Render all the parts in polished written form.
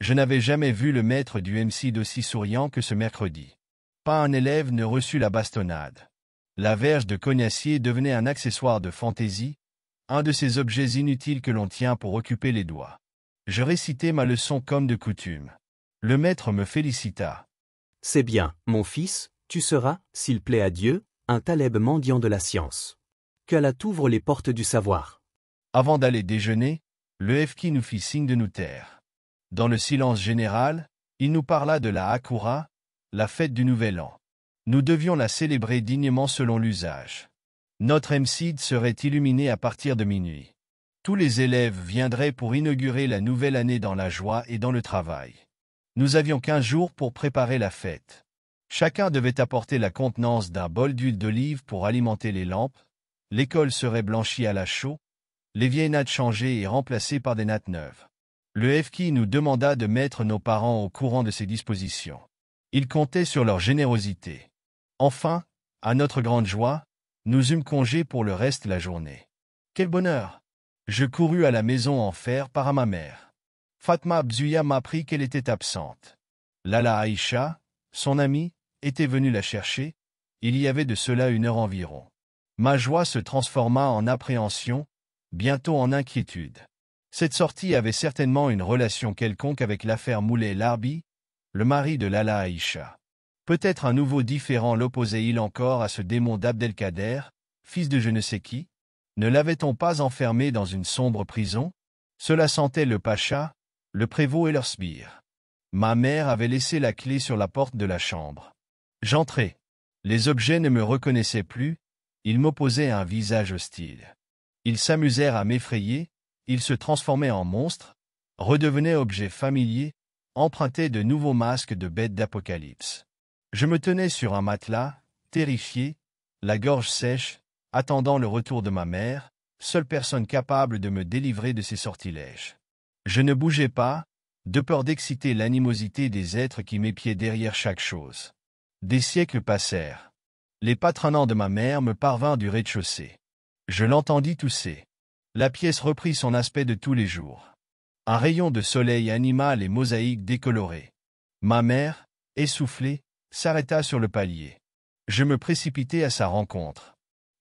Je n'avais jamais vu le maître du MC d'aussi souriant que ce mercredi. Pas un élève ne reçut la bastonnade. La verge de cognacier devenait un accessoire de fantaisie, un de ces objets inutiles que l'on tient pour occuper les doigts. Je récitai ma leçon comme de coutume. Le maître me félicita. « C'est bien, mon fils, tu seras, s'il plaît à Dieu, un taleb mendiant de la science. Qu'Allah t'ouvre les portes du savoir. » Avant d'aller déjeuner, le FK nous fit signe de nous taire. Dans le silence général, il nous parla de la Hakoura, la fête du Nouvel An. Nous devions la célébrer dignement selon l'usage. Notre MC serait illuminé à partir de minuit. Tous les élèves viendraient pour inaugurer la nouvelle année dans la joie et dans le travail. Nous avions 15 jours pour préparer la fête. Chacun devait apporter la contenance d'un bol d'huile d'olive pour alimenter les lampes, l'école serait blanchie à la chaux, les vieilles nattes changées et remplacées par des nattes neuves. Le FK nous demanda de mettre nos parents au courant de ces dispositions. Il comptait sur leur générosité. Enfin, à notre grande joie, nous eûmes congé pour le reste de la journée. Quel bonheur! Je courus à la maison en faire part à ma mère. Fatma Bzuya m'apprit qu'elle était absente. Lala Aïcha, son amie, était venue la chercher, il y avait de cela 1 heure environ. Ma joie se transforma en appréhension, bientôt en inquiétude. Cette sortie avait certainement une relation quelconque avec l'affaire Moulay-Larbi, le mari de Lala Aïcha. Peut-être un nouveau différend l'opposait-il encore à ce démon d'Abdelkader, fils de je ne sais qui? Ne l'avait-on pas enfermé dans une sombre prison? Cela sentait le pacha, le prévôt et leur sbire. Ma mère avait laissé la clé sur la porte de la chambre. J'entrai. Les objets ne me reconnaissaient plus, ils m'opposaient un visage hostile. Ils s'amusèrent à m'effrayer, ils se transformaient en monstres, redevenaient objets familiers, empruntaient de nouveaux masques de bêtes d'apocalypse. Je me tenais sur un matelas, terrifié, la gorge sèche, attendant le retour de ma mère, seule personne capable de me délivrer de ces sortilèges. Je ne bougeais pas, de peur d'exciter l'animosité des êtres qui m'épiaient derrière chaque chose. Des siècles passèrent. Les patronnants de ma mère me parvinrent du rez-de-chaussée. Je l'entendis tousser. La pièce reprit son aspect de tous les jours. Un rayon de soleil anima les mosaïques décolorées. Ma mère, essoufflée, s'arrêta sur le palier. Je me précipitai à sa rencontre.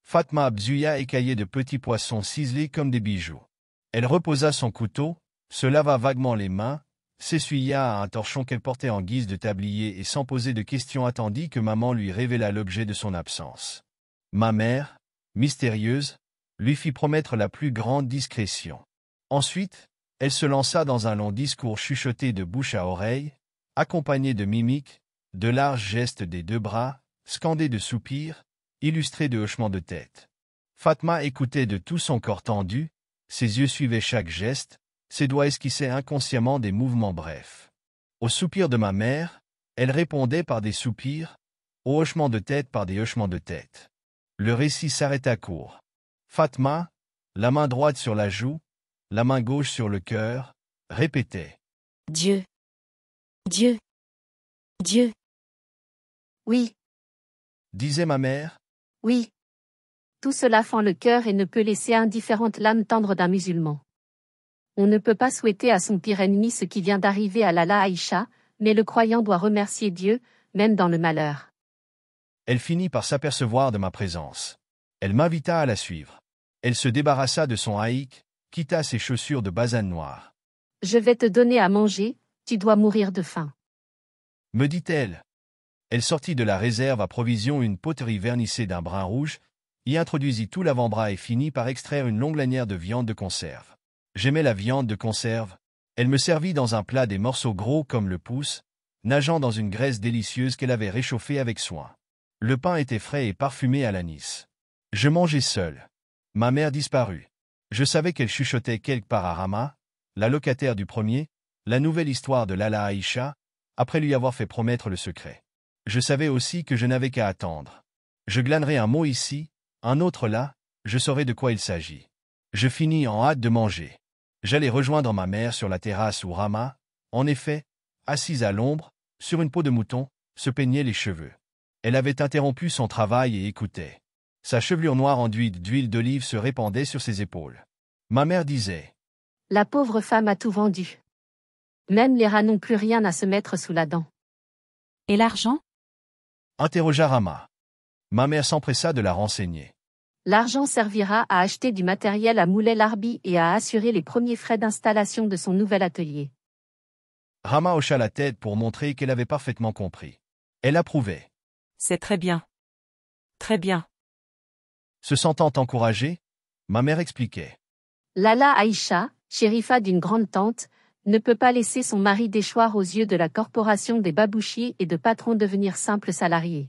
Fatma Bzuya écaillait de petits poissons ciselés comme des bijoux. Elle reposa son couteau, se lava vaguement les mains, s'essuya à un torchon qu'elle portait en guise de tablier et sans poser de questions attendit que maman lui révéla l'objet de son absence. Ma mère, mystérieuse, lui fit promettre la plus grande discrétion. Ensuite, elle se lança dans un long discours chuchoté de bouche à oreille, accompagné de mimiques, de larges gestes des 2 bras, scandés de soupirs, illustrés de hochements de tête. Fatma écoutait de tout son corps tendu, ses yeux suivaient chaque geste, ses doigts esquissaient inconsciemment des mouvements brefs. Aux soupirs de ma mère, elle répondait par des soupirs, aux hochements de tête par des hochements de tête. Le récit s'arrêta court. Fatma, la main droite sur la joue, la main gauche sur le cœur, répétait « Dieu. Dieu. Dieu. » Oui, disait ma mère. oui. Tout cela fend le cœur et ne peut laisser indifférente l'âme tendre d'un musulman. On ne peut pas souhaiter à son pire ennemi ce qui vient d'arriver à Lala Aïcha, mais le croyant doit remercier Dieu, même dans le malheur. Elle finit par s'apercevoir de ma présence. Elle m'invita à la suivre. Elle se débarrassa de son haïk, quitta ses chaussures de basane noire. « Je vais te donner à manger, tu dois mourir de faim. » Me dit-elle. Elle sortit de la réserve à provisions une poterie vernissée d'un brun rouge, y introduisit tout l'avant-bras et finit par extraire une longue lanière de viande de conserve. J'aimais la viande de conserve. Elle me servit dans un plat des morceaux gros comme le pouce, nageant dans une graisse délicieuse qu'elle avait réchauffée avec soin. Le pain était frais et parfumé à l'anis. Je mangeais seul. Ma mère disparut. Je savais qu'elle chuchotait quelque part à Rama, la locataire du premier, la nouvelle histoire de Lala Aïcha, après lui avoir fait promettre le secret. Je savais aussi que je n'avais qu'à attendre. Je glanerai un mot ici, un autre là, je saurai de quoi il s'agit. Je finis en hâte de manger. J'allais rejoindre ma mère sur la terrasse où Rama, en effet, assise à l'ombre, sur une peau de mouton, se peignait les cheveux. Elle avait interrompu son travail et écoutait. Sa chevelure noire enduite d'huile d'olive se répandait sur ses épaules. Ma mère disait « La pauvre femme a tout vendu. Même les rats n'ont plus rien à se mettre sous la dent. Et l'argent? Interrogea Rama. Ma mère s'empressa de la renseigner. L'argent servira à acheter du matériel à Moulay Larbi et à assurer les premiers frais d'installation de son nouvel atelier. Rama hocha la tête pour montrer qu'elle avait parfaitement compris. Elle approuvait. C'est très bien. Très bien. Se sentant encouragée, ma mère expliquait. Lala Aïcha, chérifa d'une grande tante, ne peut pas laisser son mari déchoir aux yeux de la corporation des babouchiers et de patrons devenir simple salarié.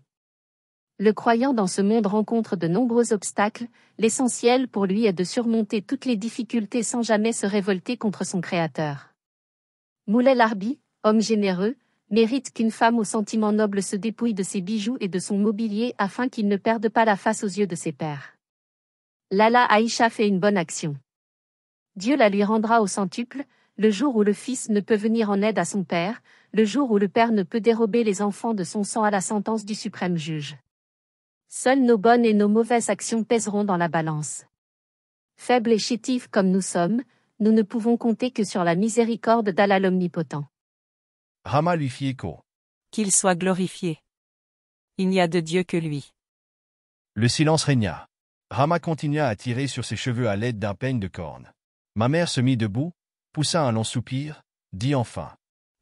Le croyant dans ce monde rencontre de nombreux obstacles, l'essentiel pour lui est de surmonter toutes les difficultés sans jamais se révolter contre son créateur. Moulay Larbi, homme généreux, mérite qu'une femme aux sentiments nobles se dépouille de ses bijoux et de son mobilier afin qu'il ne perde pas la face aux yeux de ses pairs. Lala Aïcha fait une bonne action. Dieu la lui rendra au centuple, le jour où le fils ne peut venir en aide à son père, le jour où le père ne peut dérober les enfants de son sang à la sentence du suprême juge. Seules nos bonnes et nos mauvaises actions pèseront dans la balance. Faibles et chétifs comme nous sommes, nous ne pouvons compter que sur la miséricorde d'Allah l'Omnipotent. Rama lui fit écho. Qu'il soit glorifié. Il n'y a de Dieu que lui. Le silence régna. Rama continua à tirer sur ses cheveux à l'aide d'un peigne de corne. Ma mère se mit debout, poussa un long soupir, dit enfin.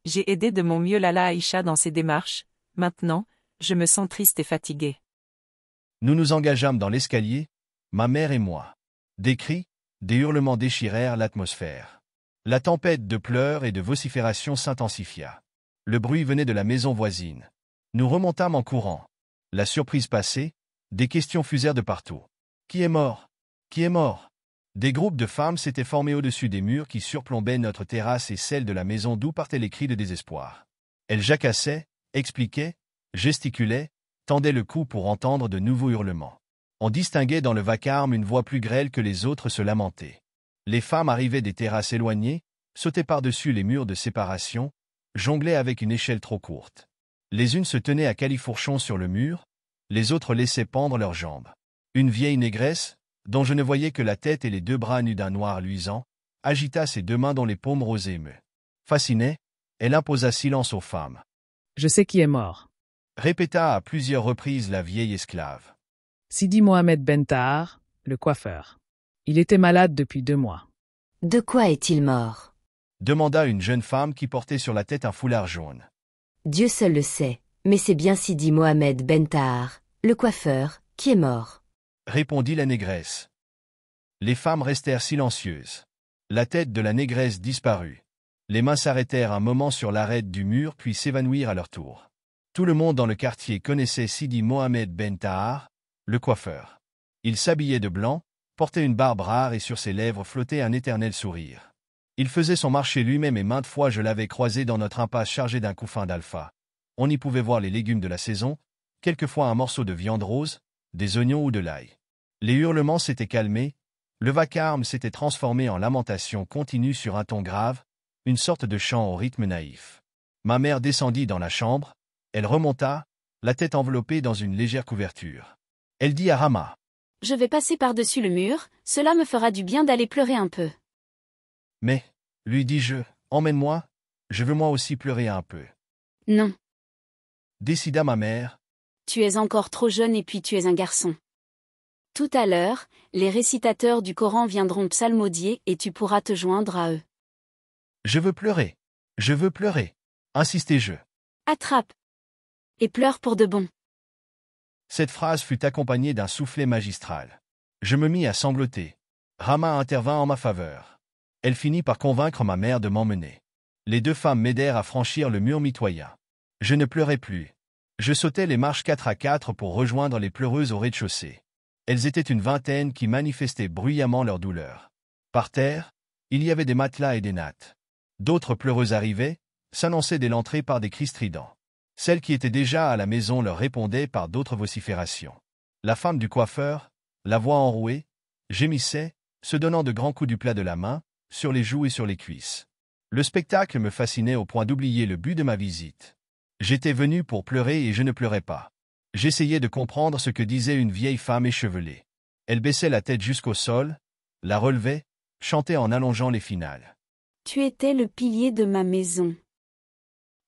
J'ai aidé de mon mieux Lala Aïcha dans ses démarches, maintenant, je me sens triste et fatiguée. Nous nous engageâmes dans l'escalier, ma mère et moi. Des cris, des hurlements déchirèrent l'atmosphère. La tempête de pleurs et de vociférations s'intensifia. Le bruit venait de la maison voisine. Nous remontâmes en courant. La surprise passée, des questions fusèrent de partout. Qui est mort? Qui est mort? Des groupes de femmes s'étaient formés au-dessus des murs qui surplombaient notre terrasse et celle de la maison d'où partaient les cris de désespoir. Elles jacassaient, expliquaient, gesticulaient, tendaient le cou pour entendre de nouveaux hurlements. On distinguait dans le vacarme une voix plus grêle que les autres se lamenter. Les femmes arrivaient des terrasses éloignées, sautaient par-dessus les murs de séparation, jonglaient avec une échelle trop courte. Les unes se tenaient à califourchon sur le mur, les autres laissaient pendre leurs jambes. Une vieille négresse, dont je ne voyais que la tête et les deux bras nus d'un noir luisant, agita ses deux mains dont les paumes rosées me fascinaient, elle imposa silence aux femmes. Je sais qui est mort. Répéta à plusieurs reprises la vieille esclave. Sidi Mohamed Ben Tahar, le coiffeur. Il était malade depuis 2 mois. De quoi est-il mort? Demanda une jeune femme qui portait sur la tête un foulard jaune. Dieu seul le sait, mais c'est bien Sidi Mohamed Ben Tahar, le coiffeur, qui est mort. Répondit la négresse. Les femmes restèrent silencieuses. La tête de la négresse disparut. Les mains s'arrêtèrent un moment sur l'arête du mur puis s'évanouirent à leur tour. Tout le monde dans le quartier connaissait Sidi Mohamed Ben Tahar, le coiffeur. Il s'habillait de blanc, portait une barbe rare et sur ses lèvres flottait un éternel sourire. Il faisait son marché lui-même et maintes fois je l'avais croisé dans notre impasse chargée d'un couffin d'alpha. On y pouvait voir les légumes de la saison, quelquefois un morceau de viande rose, des oignons ou de l'ail. Les hurlements s'étaient calmés, le vacarme s'était transformé en lamentation continue sur un ton grave, une sorte de chant au rythme naïf. Ma mère descendit dans la chambre, elle remonta, la tête enveloppée dans une légère couverture. Elle dit à Rama. Je vais passer par-dessus le mur, cela me fera du bien d'aller pleurer un peu. Mais, lui dis-je, emmène-moi, je veux moi aussi pleurer un peu. Non. Décida ma mère. Tu es encore trop jeune et puis tu es un garçon. Tout à l'heure, les récitateurs du Coran viendront psalmodier et tu pourras te joindre à eux. Je veux pleurer. Je veux pleurer. Insistai-je. Attrape. Et pleure pour de bon. Cette phrase fut accompagnée d'un soufflet magistral. Je me mis à sangloter. Rama intervint en ma faveur. Elle finit par convaincre ma mère de m'emmener. Les deux femmes m'aidèrent à franchir le mur mitoyen. Je ne pleurais plus. Je sautais les marches 4 à 4 pour rejoindre les pleureuses au rez-de-chaussée. Elles étaient une vingtaine qui manifestaient bruyamment leur douleur. Par terre, il y avait des matelas et des nattes. D'autres pleureuses arrivaient, s'annonçaient dès l'entrée par des cris stridents. Celles qui étaient déjà à la maison leur répondaient par d'autres vociférations. La femme du coiffeur, la voix enrouée, gémissait, se donnant de grands coups du plat de la main, sur les joues et sur les cuisses. Le spectacle me fascinait au point d'oublier le but de ma visite. J'étais venu pour pleurer et je ne pleurais pas. J'essayais de comprendre ce que disait une vieille femme échevelée. Elle baissait la tête jusqu'au sol, la relevait, chantait en allongeant les finales. Tu étais le pilier de ma maison.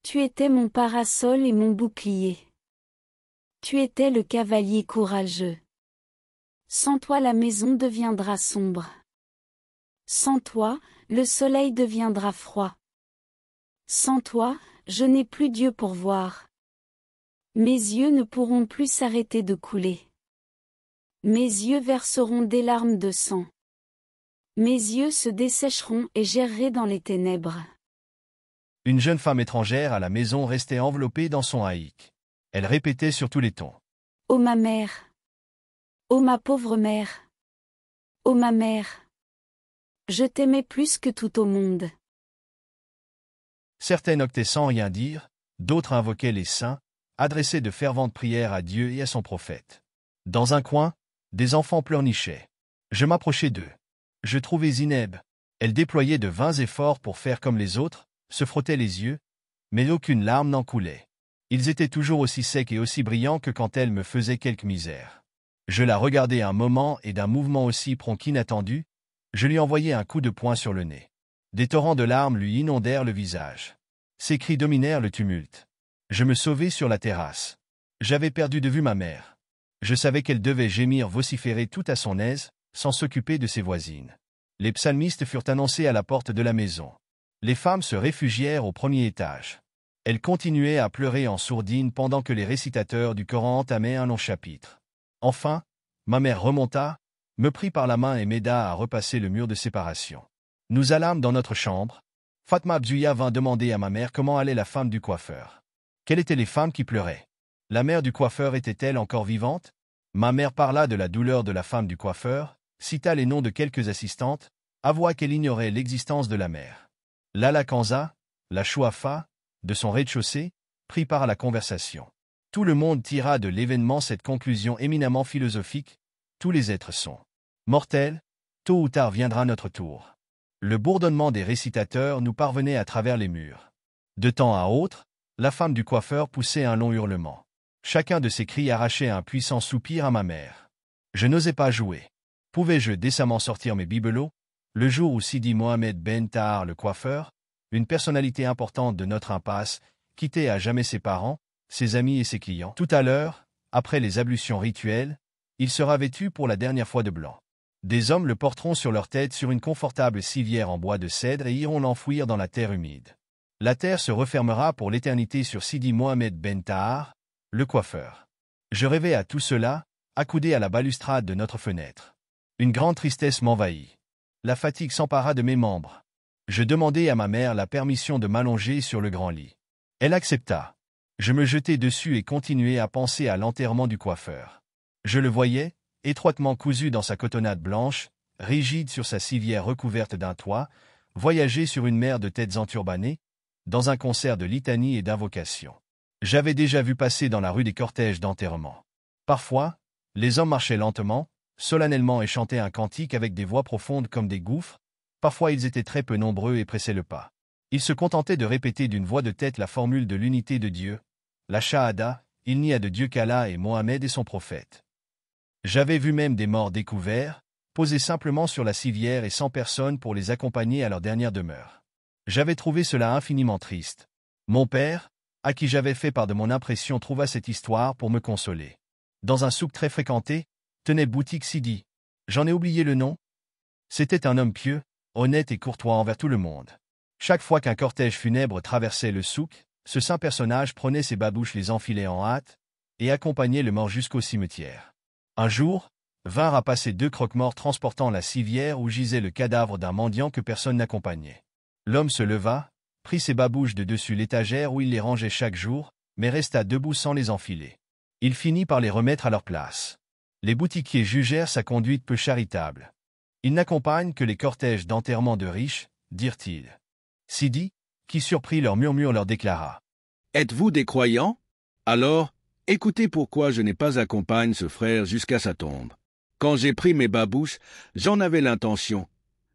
Tu étais mon parasol et mon bouclier. Tu étais le cavalier courageux. Sans toi la maison deviendra sombre. Sans toi, le soleil deviendra froid. Sans toi, je n'ai plus Dieu pour voir. Mes yeux ne pourront plus s'arrêter de couler. Mes yeux verseront des larmes de sang. Mes yeux se dessécheront et j'errerai dans les ténèbres. Une jeune femme étrangère à la maison restait enveloppée dans son haïk. Elle répétait sur tous les tons. Ô ma mère! Ô ma pauvre mère! Ô ma mère! Je t'aimais plus que tout au monde. Certaines octaient sans rien dire, d'autres invoquaient les saints, adressaient de ferventes prières à Dieu et à son prophète. Dans un coin, des enfants pleurnichaient. Je m'approchai d'eux. Je trouvai Zineb. Elle déployait de vains efforts pour faire comme les autres, se frottait les yeux, mais aucune larme n'en coulait. Ils étaient toujours aussi secs et aussi brillants que quand elle me faisait quelque misère. Je la regardai un moment et d'un mouvement aussi prompt qu'inattendu, je lui envoyai un coup de poing sur le nez. Des torrents de larmes lui inondèrent le visage. Ses cris dominèrent le tumulte. Je me sauvai sur la terrasse. J'avais perdu de vue ma mère. Je savais qu'elle devait gémir, vociférer tout à son aise, sans s'occuper de ses voisines. Les psalmistes furent annoncés à la porte de la maison. Les femmes se réfugièrent au premier étage. Elles continuaient à pleurer en sourdine pendant que les récitateurs du Coran entamaient un long chapitre. Enfin, ma mère remonta, me prit par la main et m'aida à repasser le mur de séparation. Nous allâmes dans notre chambre. Fatma Bzouya vint demander à ma mère comment allait la femme du coiffeur. Quelles étaient les femmes qui pleuraient? La mère du coiffeur était-elle encore vivante? Ma mère parla de la douleur de la femme du coiffeur, cita les noms de quelques assistantes, avoua qu'elle ignorait l'existence de la mère. Lala Kanza, la Chouafa, de son rez-de-chaussée, prit part à la conversation. Tout le monde tira de l'événement cette conclusion éminemment philosophique: tous les êtres sont mortels, tôt ou tard viendra notre tour. Le bourdonnement des récitateurs nous parvenait à travers les murs. De temps à autre, la femme du coiffeur poussait un long hurlement. Chacun de ces cris arrachait un puissant soupir à ma mère. Je n'osais pas jouer. Pouvais-je décemment sortir mes bibelots? Le jour où Sidi Mohamed Ben Tahar le coiffeur, une personnalité importante de notre impasse, quittait à jamais ses parents, ses amis et ses clients. Tout à l'heure, après les ablutions rituelles, il sera vêtu pour la dernière fois de blanc. Des hommes le porteront sur leur tête sur une confortable civière en bois de cèdre et iront l'enfouir dans la terre humide. La terre se refermera pour l'éternité sur Sidi Mohamed Ben Tahar, le coiffeur. Je rêvais à tout cela, accoudé à la balustrade de notre fenêtre. Une grande tristesse m'envahit. La fatigue s'empara de mes membres. Je demandai à ma mère la permission de m'allonger sur le grand lit. Elle accepta. Je me jetai dessus et continuai à penser à l'enterrement du coiffeur. Je le voyais, étroitement cousu dans sa cotonnade blanche, rigide sur sa civière recouverte d'un toit, voyager sur une mer de têtes enturbanées, dans un concert de litanie et d'invocation. J'avais déjà vu passer dans la rue des cortèges d'enterrement. Parfois, les hommes marchaient lentement, solennellement et chantaient un cantique avec des voix profondes comme des gouffres. Parfois ils étaient très peu nombreux et pressaient le pas. Ils se contentaient de répéter d'une voix de tête la formule de l'unité de Dieu, la Shahada, il n'y a de Dieu qu'Allah et Mohammed et son prophète. J'avais vu même des morts découverts, posés simplement sur la civière et sans personne pour les accompagner à leur dernière demeure. J'avais trouvé cela infiniment triste. Mon père, à qui j'avais fait part de mon impression, trouva cette histoire pour me consoler. Dans un souk très fréquenté, tenait boutique Sidi. J'en ai oublié le nom. C'était un homme pieux, honnête et courtois envers tout le monde. Chaque fois qu'un cortège funèbre traversait le souk, ce saint personnage prenait ses babouches, les enfilait en hâte, et accompagnait le mort jusqu'au cimetière. Un jour, vinrent à passer 2 croque-morts transportant la civière où gisait le cadavre d'un mendiant que personne n'accompagnait. L'homme se leva, prit ses babouches de dessus l'étagère où il les rangeait chaque jour, mais resta debout sans les enfiler. Il finit par les remettre à leur place. Les boutiquiers jugèrent sa conduite peu charitable. Il n'accompagne que les cortèges d'enterrement de riches, dirent-ils. Sidi, qui surprit leur murmure, leur déclara: Êtes-vous des croyants? Alors, écoutez pourquoi je n'ai pas accompagné ce frère jusqu'à sa tombe. Quand j'ai pris mes babouches, j'en avais l'intention,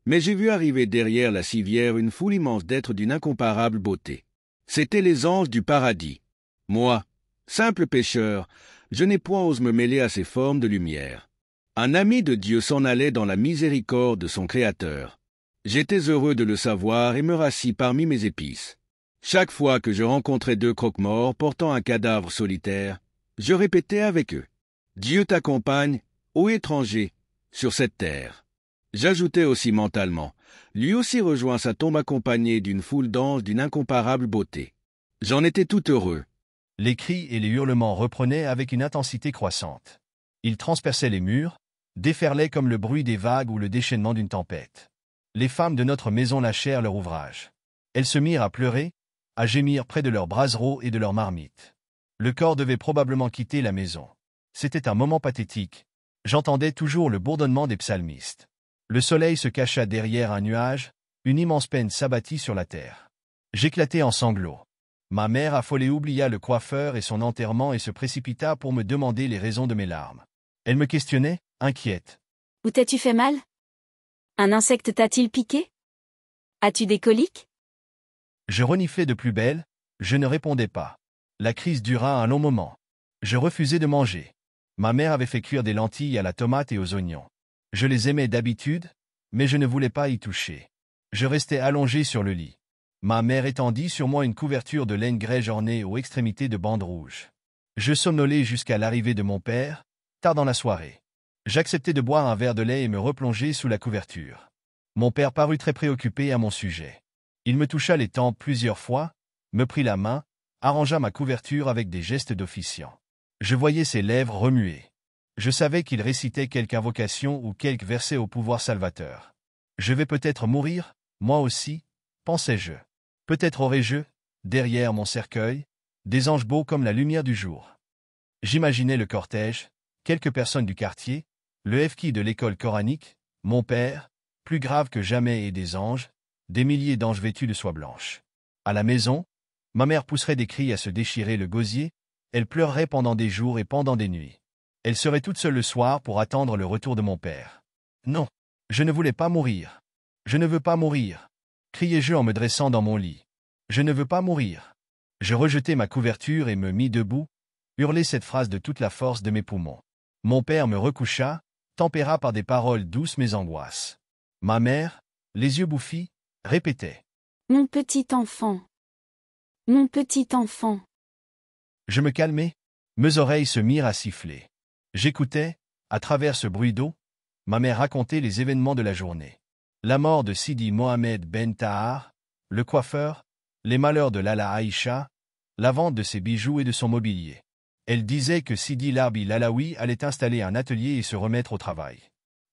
mais j'ai vu arriver derrière la civière une foule immense d'êtres d'une incomparable beauté. C'étaient les anges du paradis. Moi, simple pécheur, je n'ai point osé me mêler à ces formes de lumière. Un ami de Dieu s'en allait dans la miséricorde de son Créateur. J'étais heureux de le savoir et me rassis parmi mes épices. Chaque fois que je rencontrais deux croque-morts portant un cadavre solitaire, je répétais avec eux « Dieu t'accompagne, ô étranger, sur cette terre ». J'ajoutais aussi mentalement « Lui aussi rejoint sa tombe accompagné d'une foule d'anges d'une incomparable beauté ». J'en étais tout heureux. Les cris et les hurlements reprenaient avec une intensité croissante. Ils transperçaient les murs, déferlaient comme le bruit des vagues ou le déchaînement d'une tempête. Les femmes de notre maison lâchèrent leur ouvrage. Elles se mirent à pleurer, à gémir près de leurs brassereaux et de leurs marmites. Le corps devait probablement quitter la maison. C'était un moment pathétique. J'entendais toujours le bourdonnement des psalmistes. Le soleil se cacha derrière un nuage, une immense peine s'abattit sur la terre. J'éclatai en sanglots. Ma mère affolée oublia le coiffeur et son enterrement et se précipita pour me demander les raisons de mes larmes. Elle me questionnait, inquiète. « Où t'as-tu fait mal? Un insecte t'a-t-il piqué? As-tu des coliques ?» Je reniflais de plus belle, je ne répondais pas. La crise dura un long moment. Je refusais de manger. Ma mère avait fait cuire des lentilles à la tomate et aux oignons. Je les aimais d'habitude, mais je ne voulais pas y toucher. Je restais allongé sur le lit. Ma mère étendit sur moi une couverture de laine grêge ornée aux extrémités de bandes rouges. Je somnolais jusqu'à l'arrivée de mon père, tard dans la soirée. J'acceptais de boire un verre de lait et me replonger sous la couverture. Mon père parut très préoccupé à mon sujet. Il me toucha les tempes plusieurs fois, me prit la main, arrangea ma couverture avec des gestes d'officiant. Je voyais ses lèvres remuer. Je savais qu'il récitait quelque invocation ou quelque verset au pouvoir salvateur. Je vais peut-être mourir, moi aussi, pensais-je. Peut-être aurais-je, derrière mon cercueil, des anges beaux comme la lumière du jour. J'imaginais le cortège, quelques personnes du quartier, le FK de l'école coranique, mon père, plus grave que jamais et des anges, des milliers d'anges vêtus de soie blanche. À la maison, ma mère pousserait des cris à se déchirer le gosier, elle pleurerait pendant des jours et pendant des nuits. Elle serait toute seule le soir pour attendre le retour de mon père. Non, je ne voulais pas mourir. Je ne veux pas mourir, criai-je en me dressant dans mon lit. Je ne veux pas mourir. Je rejetai ma couverture et me mis debout, hurlai cette phrase de toute la force de mes poumons. Mon père me recoucha, tempéra par des paroles douces mes angoisses. Ma mère, les yeux bouffis, répétait. Mon petit enfant. Mon petit enfant. Je me calmai, mes oreilles se mirent à siffler. J'écoutais, à travers ce bruit d'eau, ma mère raconter les événements de la journée. La mort de Sidi Mohamed Ben Tahar, le coiffeur, les malheurs de Lala Aïcha, la vente de ses bijoux et de son mobilier. Elle disait que Sidi Larbi Lalaoui allait installer un atelier et se remettre au travail.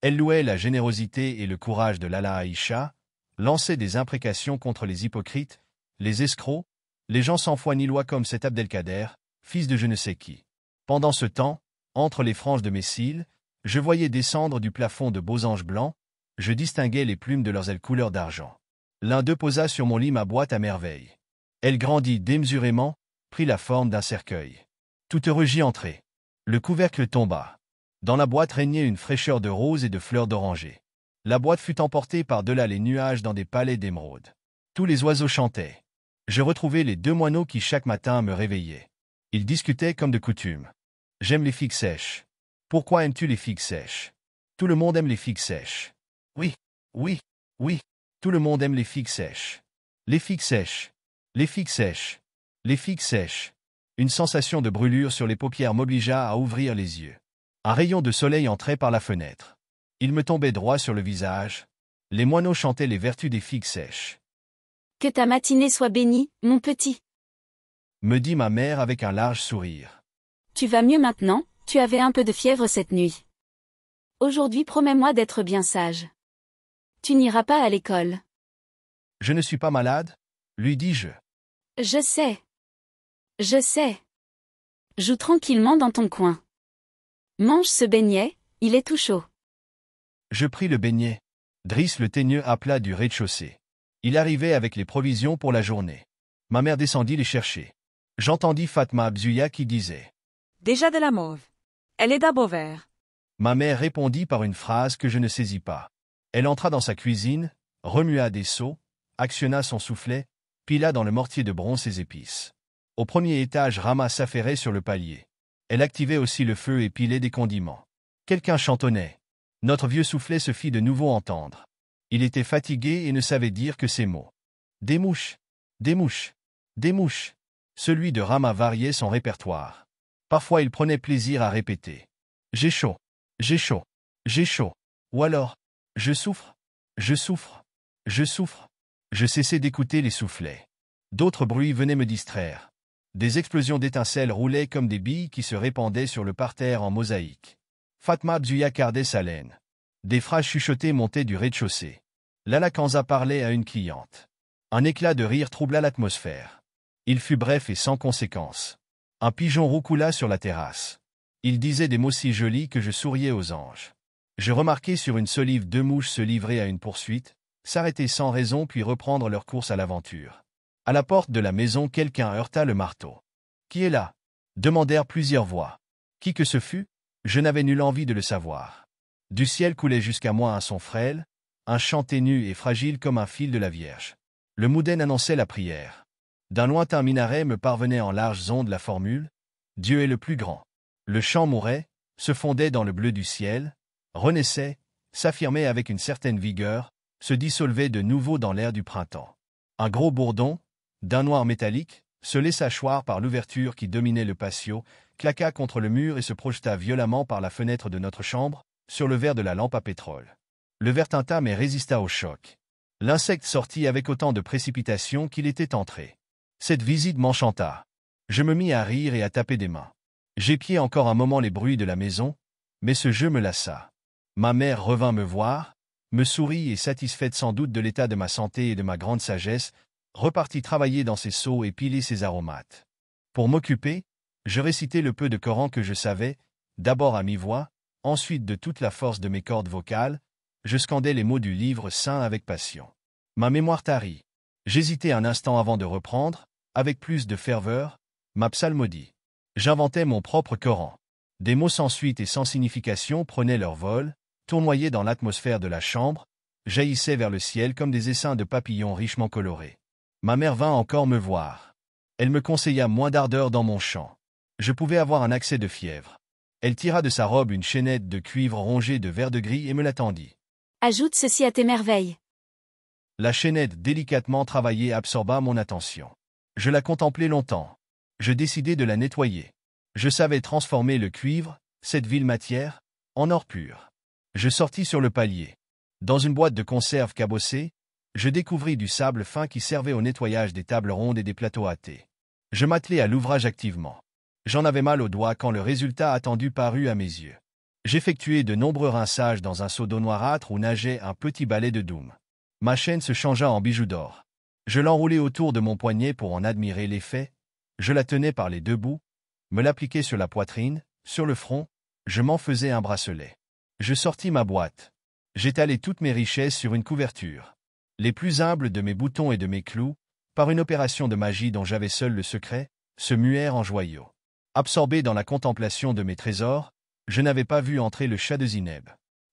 Elle louait la générosité et le courage de Lala Aïcha, lançait des imprécations contre les hypocrites, les escrocs, les gens sans foi ni loi comme cet Abdelkader, fils de je ne sais qui. Pendant ce temps, entre les franges de mes cils, je voyais descendre du plafond de beaux anges blancs, je distinguais les plumes de leurs ailes couleur d'argent. L'un d'eux posa sur mon lit ma boîte à merveille. Elle grandit démesurément, prit la forme d'un cercueil. Tout heureux j'y entrai. Le couvercle tomba. Dans la boîte régnait une fraîcheur de roses et de fleurs d'oranger. La boîte fut emportée par-delà les nuages dans des palais d'émeraude. Tous les oiseaux chantaient. Je retrouvai les deux moineaux qui chaque matin me réveillaient. Ils discutaient comme de coutume. J'aime les figues sèches. Pourquoi aimes-tu les figues sèches? Tout le monde aime les figues sèches. Oui, oui, oui, tout le monde aime les figues sèches. Les figues sèches. Les figues sèches. Les figues sèches. Une sensation de brûlure sur les paupières m'obligea à ouvrir les yeux. Un rayon de soleil entrait par la fenêtre. Il me tombait droit sur le visage. Les moineaux chantaient les vertus des figues sèches. Que ta matinée soit bénie, mon petit. Me dit ma mère avec un large sourire. Tu vas mieux maintenant, tu avais un peu de fièvre cette nuit. Aujourd'hui promets-moi d'être bien sage. Tu n'iras pas à l'école. Je ne suis pas malade, lui dis-je. Je sais. Je sais. Joue tranquillement dans ton coin. Mange ce beignet, il est tout chaud. Je pris le beignet. Driss le teigneux appela du rez-de-chaussée. Il arrivait avec les provisions pour la journée. Ma mère descendit les chercher. J'entendis Fatma Bzouya qui disait. Déjà de la mauve. Elle est d'abord vert. Ma mère répondit par une phrase que je ne saisis pas. Elle entra dans sa cuisine, remua des seaux, actionna son soufflet, pila dans le mortier de bronze ses épices. Au premier étage, Rama s'affairait sur le palier. Elle activait aussi le feu et pilait des condiments. Quelqu'un chantonnait. Notre vieux soufflet se fit de nouveau entendre. Il était fatigué et ne savait dire que ces mots. Des mouches, des mouches, des mouches. Celui de Rama variait son répertoire. Parfois il prenait plaisir à répéter. J'ai chaud, j'ai chaud, j'ai chaud. Ou alors, je souffre, je souffre, je souffre. Je cessais d'écouter les soufflets. D'autres bruits venaient me distraire. Des explosions d'étincelles roulaient comme des billes qui se répandaient sur le parterre en mosaïque. Fatma Bzuya cardait sa laine. Des phrases chuchotées montaient du rez-de-chaussée. Lala Kanza parlait à une cliente. Un éclat de rire troubla l'atmosphère. Il fut bref et sans conséquence. Un pigeon roucoula sur la terrasse. Il disait des mots si jolis que je souriais aux anges. Je remarquai sur une solive deux mouches se livrer à une poursuite, s'arrêter sans raison puis reprendre leur course à l'aventure. À la porte de la maison, quelqu'un heurta le marteau. « Qui est là » demandèrent plusieurs voix. Qui que ce fût, je n'avais nulle envie de le savoir. Du ciel coulait jusqu'à moi un son frêle, un chant ténu et fragile comme un fil de la Vierge. Le mouden annonçait la prière. D'un lointain minaret me parvenait en larges ondes la formule « Dieu est le plus grand ». Le chant mourait, se fondait dans le bleu du ciel, renaissait, s'affirmait avec une certaine vigueur, se dissolvait de nouveau dans l'air du printemps. Un gros bourdon, d'un noir métallique, se laissa choir par l'ouverture qui dominait le patio, claqua contre le mur et se projeta violemment par la fenêtre de notre chambre, sur le verre de la lampe à pétrole. Le verre tinta mais résista au choc. L'insecte sortit avec autant de précipitation qu'il était entré. Cette visite m'enchanta. Je me mis à rire et à taper des mains. J'épiai encore un moment les bruits de la maison, mais ce jeu me lassa. Ma mère revint me voir, me sourit et satisfaite sans doute de l'état de ma santé et de ma grande sagesse, repartit travailler dans ses seaux et piler ses aromates. Pour m'occuper, je récitai le peu de Coran que je savais, d'abord à mi-voix, ensuite de toute la force de mes cordes vocales, je scandais les mots du livre saint avec passion. Ma mémoire tarit. J'hésitai un instant avant de reprendre, avec plus de ferveur, ma psalmodie. J'inventais mon propre Coran. Des mots sans suite et sans signification prenaient leur vol, tournoyaient dans l'atmosphère de la chambre, jaillissaient vers le ciel comme des essaims de papillons richement colorés. Ma mère vint encore me voir. Elle me conseilla moins d'ardeur dans mon chant. Je pouvais avoir un accès de fièvre. Elle tira de sa robe une chaînette de cuivre rongée de vert de gris et me la tendit. Ajoute ceci à tes merveilles. La chaînette délicatement travaillée absorba mon attention. Je la contemplai longtemps. Je décidai de la nettoyer. Je savais transformer le cuivre, cette vile matière, en or pur. Je sortis sur le palier. Dans une boîte de conserve cabossée, je découvris du sable fin qui servait au nettoyage des tables rondes et des plateaux à thé. Je m'attelai à l'ouvrage activement. J'en avais mal aux doigts quand le résultat attendu parut à mes yeux. J'effectuai de nombreux rinçages dans un seau d'eau noirâtre où nageait un petit balai de doum. Ma chaîne se changea en bijou d'or. Je l'enroulai autour de mon poignet pour en admirer l'effet. Je la tenais par les deux bouts, me l'appliquai sur la poitrine, sur le front, je m'en faisais un bracelet. Je sortis ma boîte. J'étalai toutes mes richesses sur une couverture. Les plus humbles de mes boutons et de mes clous, par une opération de magie dont j'avais seul le secret, se muèrent en joyaux. Absorbé dans la contemplation de mes trésors, je n'avais pas vu entrer le chat de Zineb.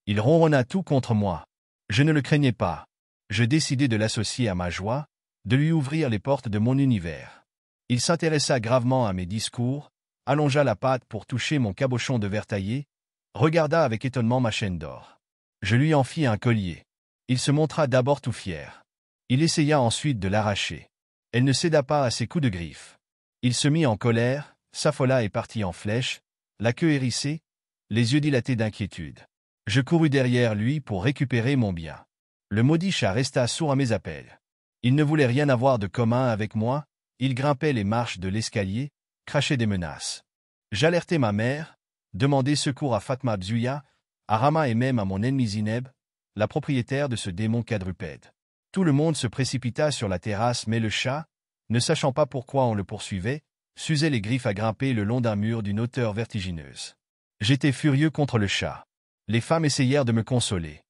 Il ronronna tout contre moi. Je ne le craignais pas. Je décidai de l'associer à ma joie, de lui ouvrir les portes de mon univers. Il s'intéressa gravement à mes discours, allongea la patte pour toucher mon cabochon de verre taillé, regarda avec étonnement ma chaîne d'or. Je lui en fis un collier. Il se montra d'abord tout fier. Il essaya ensuite de l'arracher. Elle ne céda pas à ses coups de griffe. Il se mit en colère, s'affola et partit en flèche, la queue hérissée, les yeux dilatés d'inquiétude. Je courus derrière lui pour récupérer mon bien. Le maudit chat resta sourd à mes appels. Il ne voulait rien avoir de commun avec moi, il grimpait les marches de l'escalier, crachait des menaces. J'alertai ma mère, demandai secours à Fatma Bzuya, à Rama et même à mon ennemi Zineb, la propriétaire de ce démon quadrupède. Tout le monde se précipita sur la terrasse mais le chat, ne sachant pas pourquoi on le poursuivait, s'usait les griffes à grimper le long d'un mur d'une hauteur vertigineuse. J'étais furieux contre le chat. Les femmes essayèrent de me consoler.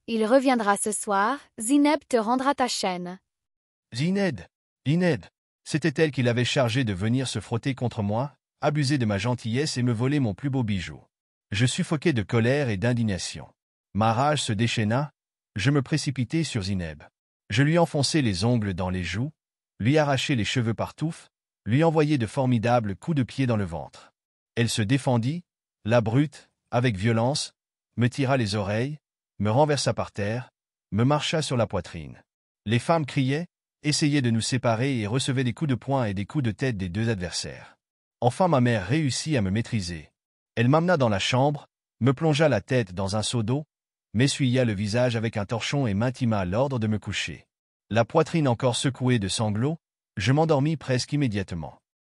Il reviendra ce soir, Zineb te rendra ta chaîne. Zineb, c'était elle qui l'avait chargé de venir se frotter contre moi, abuser de ma gentillesse et me voler mon plus beau bijou. Je suffoquais de colère et d'indignation. Ma rage se déchaîna, je me précipitai sur Zineb. Je lui enfonçai les ongles dans les joues, lui arrachai les cheveux par touffes, lui envoyai de formidables coups de pied dans le ventre. Elle se défendit, la brute, avec violence, me tira les oreilles, me renversa par terre, me marcha sur la poitrine. Les femmes criaient, essayaient de nous séparer et recevaient des coups de poing et des coups de tête des deux adversaires. Enfin ma mère réussit à me maîtriser. Elle m'amena dans la chambre, me plongea la tête dans un seau d'eau, m'essuya le visage avec un torchon et m'intima l'ordre de me coucher. La poitrine encore secouée de sanglots, je m'endormis presque immédiatement.